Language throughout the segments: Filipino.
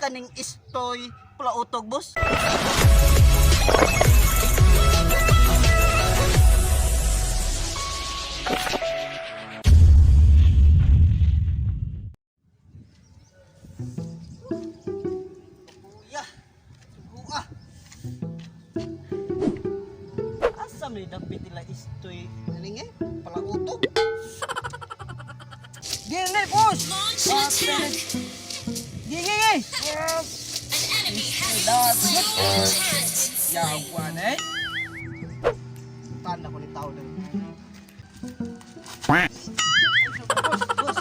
kaning istoy pula utog, boss. Kuya, kuha. Asam ni dapit nila istoy kaning pula utog. Gini, bos. Gini. Yawan eh. Tanda ko ni tao din. Quack. Boss,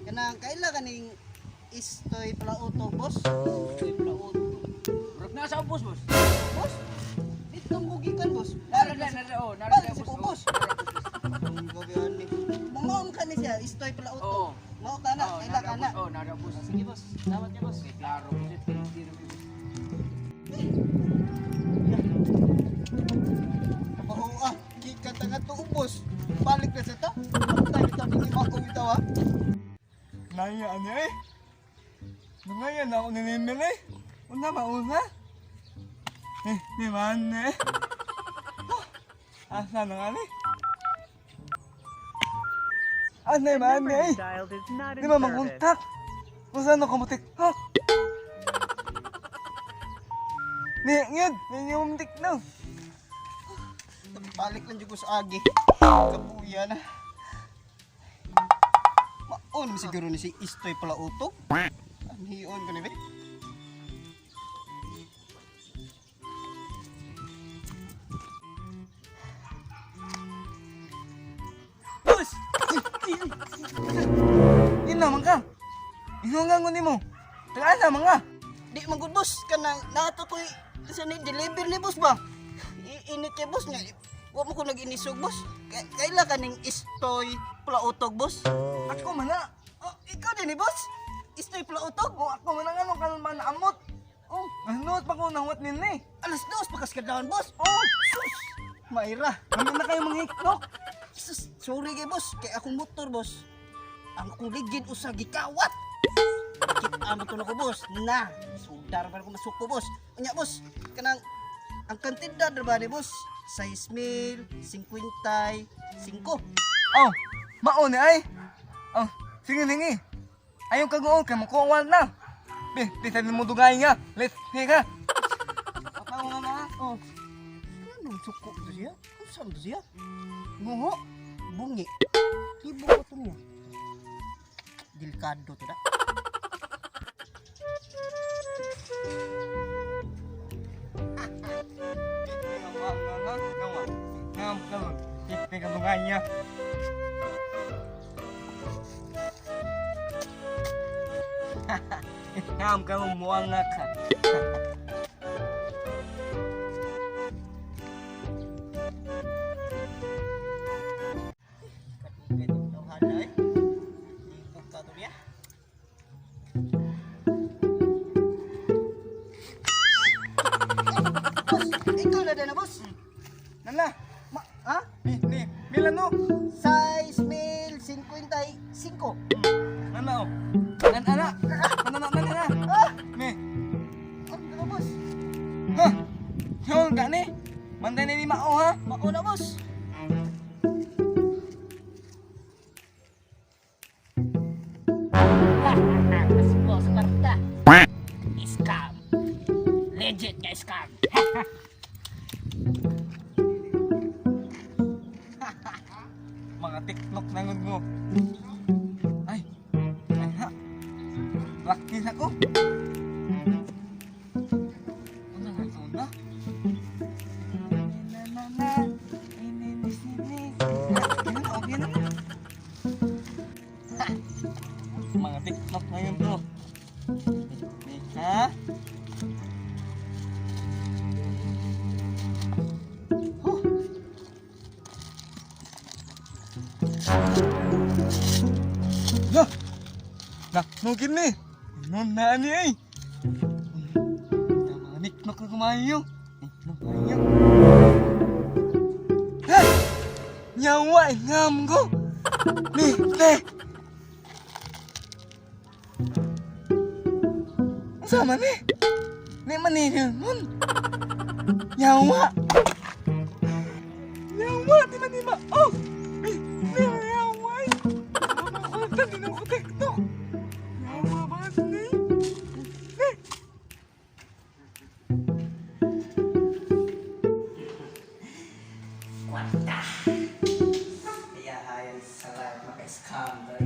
kanang kaila kaning istoy pula utog, boss. Istoy pula utog. Ruk na sa bos, bos. Boss, dito ang bugikan, boss. Nara, Balik si Pupos. Gabihan ni. Mamaon ka ni siya, istoy pula utog. Oo. Mao ka na, kaila ka na. Oh, nara bos. Sige, boss. Salamat niya, boss. Okay, klaro bos. Hindi rin bos. Kabaho gikan ta nga tuo, boss. Balik na sa ta. Patay kita ni mako bitaw ha. Naya ano eh. Nangaya na ako ninimil eh. Una ba una? Di man eh. Asa na nga ni? Ano man eh. Di ba maguntak? Kung saan ako matiktok? Ngid, hindi mo matiktok. Balik lang jud ko sa agi. Kapuya na. Maon siguro ni si istoy pula utog. Anhion ko ni be. Bus! Ina man ka. Inungangon ni mo. Tagaan na mga. Di man gud, boss, kanang nato koy sa ni deliver ni boss ba. Init kay boss nga. Wa mo ko nag-inisog, boss. Kaila kaning istoy pula utog, boss. Ako man na. Oh, ikaw din ni boss. Istoy pula utog. O ako man nga nung kanon man naamot. Oh, ano pa ko nahut nini? Alas dos pakas ka daw, boss. Oh, Sus! Maira. ano na kayo mga hiktok? Sus, sorry kay boss. Kay akong motor, boss. Ang akong ligid usa gikawat. Kit amo to nako, boss. Na, sudar pa ko masuko, boss. Unya, boss. Kanang ang kantidad ba ni boss? 6,055. Oh, maon ay. Oh, sige ningi. Ayaw kagoon kay makuwal na. Bisa mo dugay nga. Let's hika. Apa nga na? Oh. Anong suko to siya? Kung saan to siya? Nguho. Bungi. Tibo ko to niya. Delikado to da. Ngam ka muang nga ka. Ikaw na din na, boss. Nala, Ha? ni Milano. 6,055. Nana oh. Nana. Nana. Ah! Ni. Ano na, boss? Ha. Yung gani. Manday ni mao ha. Mauna, boss. Mas boss Marta. Quack. Scam. Legit ka scam. Mga TikTok na ngud mo. Ay. Ay ha. Practice ako. Ano nga ito na? Na. Ini. Okay na. Ha. Mga TikTok na yun bro. Ha? Lah, nah, mungkin nih, nona nih, niknok na kumayo, Hah, nyawa ngam ko, nih, sama nih. Nih meninggal mun. Nyawa. Nyawa tiba-tiba. Oh. Nyawa. Aku tadi aku TikTok. Nyawa banget nih. Wadah. Ya hayang salah pakai scam boy.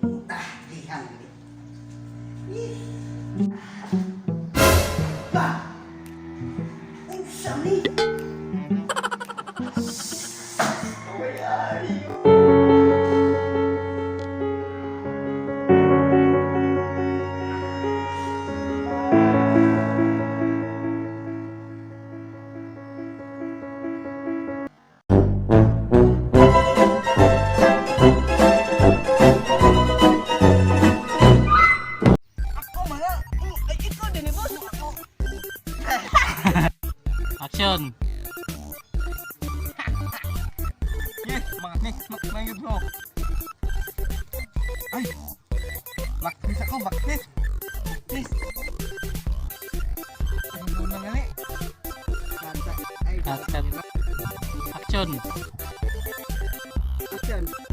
Mudah lihan. Ih. Bah. Usah nih. Ako mana? Ay, ikaw din eh, boss. Ako. Action. Yes, nih, mak bro. Ay. Baktis ako, baktis. Yes. Ano na nga ni? Ay, Action. Action. action.